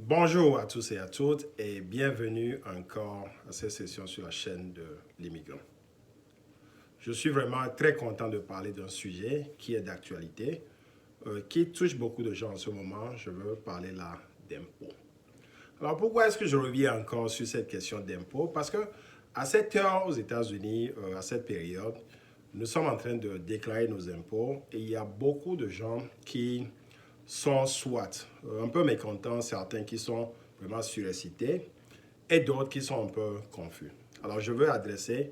Bonjour à tous et à toutes et bienvenue encore à cette session sur la chaîne de l'immigrant. Je suis vraiment très content de parler d'un sujet qui est d'actualité, qui touche beaucoup de gens en ce moment. Je veux parler là d'impôts. Alors pourquoi est-ce que je reviens encore sur cette question d'impôts? Parce que à cette heure aux États-Unis, à cette période, nous sommes en train de déclarer nos impôts et il y a beaucoup de gens qui sont soit un peu mécontents, certains qui sont vraiment surexcités et d'autres qui sont un peu confus. Alors, je veux adresser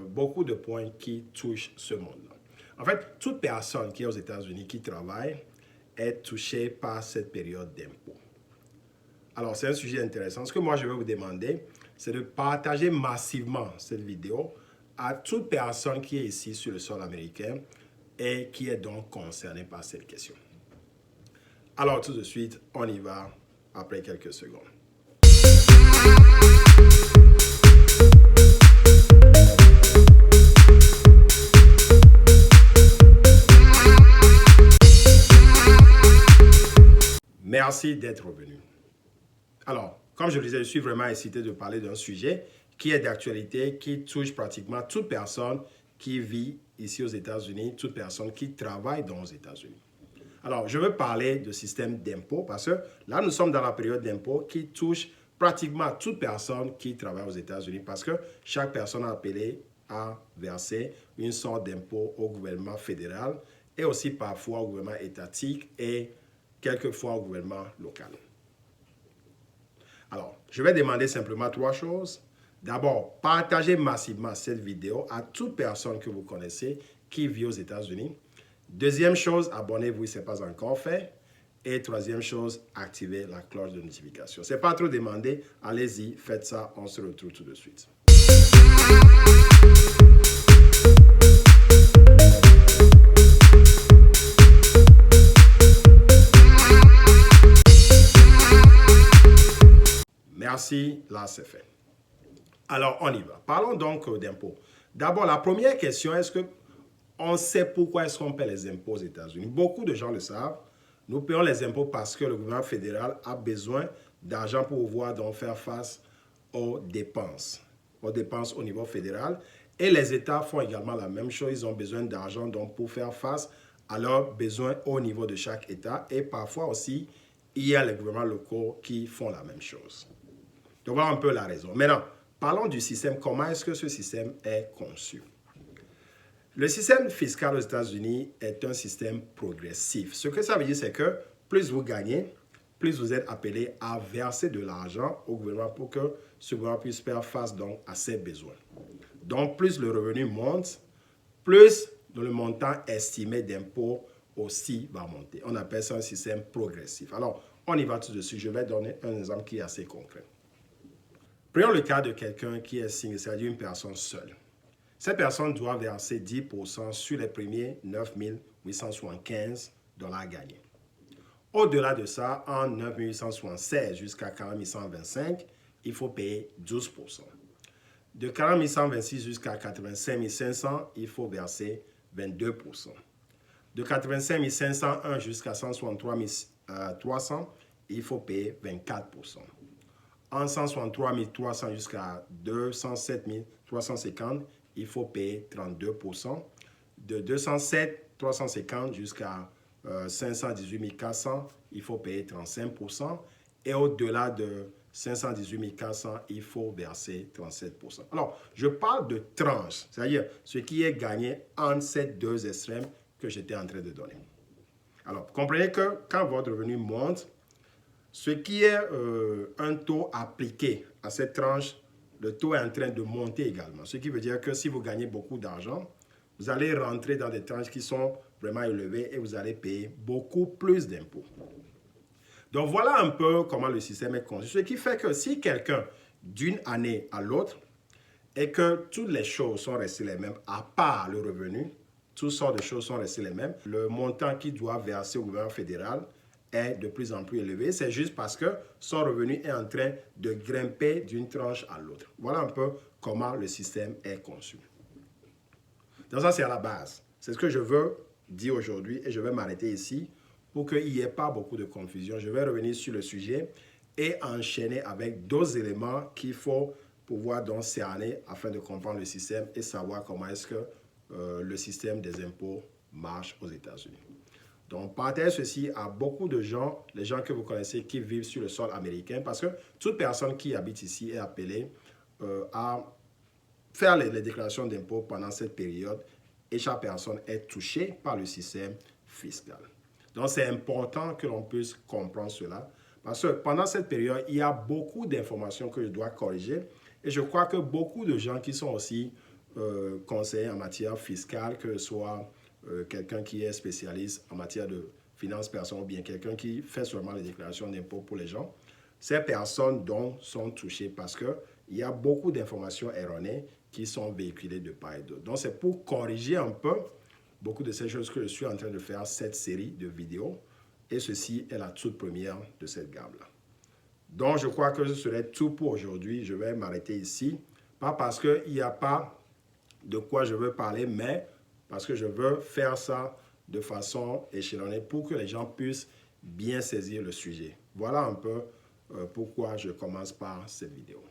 beaucoup de points qui touchent ce monde-là. En fait, toute personne qui est aux États-Unis qui travaille est touchée par cette période d'impôt. Alors, c'est un sujet intéressant. Ce que moi, je vais vous demander, c'est de partager massivement cette vidéo à toute personne qui est ici sur le sol américain et qui est donc concernée par cette question. Alors tout de suite, on y va après quelques secondes. Merci d'être revenu. Alors, comme je le disais, je suis vraiment excité de parler d'un sujet qui est d'actualité, qui touche pratiquement toute personne qui vit ici aux États-Unis, toute personne qui travaille dans les États-Unis. Alors, je veux parler de système d'impôt parce que là, nous sommes dans la période d'impôt qui touche pratiquement toute personne qui travaille aux États-Unis parce que chaque personne est appelée à verser une sorte d'impôt au gouvernement fédéral et aussi parfois au gouvernement étatique et quelquefois au gouvernement local. Alors, je vais demander simplement trois choses. D'abord, partagez massivement cette vidéo à toute personne que vous connaissez qui vit aux États-Unis. Deuxième chose, abonnez-vous si ce n'est pas encore fait. Et troisième chose, activez la cloche de notification. Ce n'est pas trop demandé, allez-y, faites ça, on se retrouve tout de suite. Merci, là c'est fait. Alors, on y va. Parlons donc d'impôts. D'abord, la première question, est-ce que on sait pourquoi est-ce qu'on paie les impôts aux États-Unis? Beaucoup de gens le savent. Nous payons les impôts parce que le gouvernement fédéral a besoin d'argent pour pouvoir donc faire face aux dépenses au niveau fédéral. Et les États font également la même chose. Ils ont besoin d'argent donc pour faire face à leurs besoins au niveau de chaque État. Et parfois aussi, il y a les gouvernements locaux qui font la même chose. Donc voilà un peu la raison. Maintenant, parlons du système. Comment est-ce que ce système est conçu? Le système fiscal aux États-Unis est un système progressif. Ce que ça veut dire, c'est que plus vous gagnez, plus vous êtes appelé à verser de l'argent au gouvernement pour que ce gouvernement puisse faire face donc à ses besoins. Donc, plus le revenu monte, plus le montant estimé d'impôt aussi va monter. On appelle ça un système progressif. Alors, on y va tout de suite. Je vais donner un exemple qui est assez concret. Prenons le cas de quelqu'un qui est single, c'est-à-dire une personne seule. Cette personne doit verser 10% sur les premiers 9 875 $ gagnés. Au-delà de ça, en 9 876 jusqu'à 40 125, il faut payer 12%. De 40 126 jusqu'à 85 500, il faut verser 22%. De 85 501 jusqu'à 163 300, il faut payer 24%. En 163 300 jusqu'à 207 350, il faut payer 32%. De 207 350 jusqu'à 518 400, il faut payer 35%. Et au-delà de 518 400, il faut verser 37%. Alors, je parle de tranches, c'est-à-dire ce qui est gagné entre ces deux extrêmes que j'étais en train de donner. Alors, comprenez que quand votre revenu monte, ce qui est un taux appliqué à cette tranche, le taux est en train de monter également. Ce qui veut dire que si vous gagnez beaucoup d'argent, vous allez rentrer dans des tranches qui sont vraiment élevées et vous allez payer beaucoup plus d'impôts. Donc voilà un peu comment le système est conçu. Ce qui fait que si quelqu'un, d'une année à l'autre, et que toutes les choses sont restées les mêmes, à part le revenu, toutes sortes de choses sont restées les mêmes, le montant qu'il doit verser au gouvernement fédéral est de plus en plus élevé. C'est juste parce que son revenu est en train de grimper d'une tranche à l'autre. Voilà un peu comment le système est conçu. Donc ça, c'est à la base. C'est ce que je veux dire aujourd'hui et je vais m'arrêter ici pour qu'il n'y ait pas beaucoup de confusion. Je vais revenir sur le sujet et enchaîner avec d'autres éléments qu'il faut pouvoir donc cerner afin de comprendre le système et savoir comment est-ce que le système des impôts marche aux États-Unis. Donc, partagez ceci à beaucoup de gens, les gens que vous connaissez qui vivent sur le sol américain, parce que toute personne qui habite ici est appelée à faire les déclarations d'impôts pendant cette période et chaque personne est touchée par le système fiscal. Donc, c'est important que l'on puisse comprendre cela parce que pendant cette période, il y a beaucoup d'informations que je dois corriger et je crois que beaucoup de gens qui sont aussi conseillers en matière fiscale, que ce soit quelqu'un qui est spécialiste en matière de finances personnelles ou bien quelqu'un qui fait seulement les déclarations d'impôts pour les gens, ces personnes donc sont touchées parce qu'il y a beaucoup d'informations erronées qui sont véhiculées de part et d'autre. Donc, c'est pour corriger un peu beaucoup de ces choses que je suis en train de faire cette série de vidéos. Et ceci est la toute première de cette gamme-là. Donc, je crois que ce serait tout pour aujourd'hui. Je vais m'arrêter ici. Pas parce qu'il n'y a pas de quoi je veux parler, mais parce que je veux faire ça de façon échelonnée pour que les gens puissent bien saisir le sujet. Voilà un peu pourquoi je commence par cette vidéo.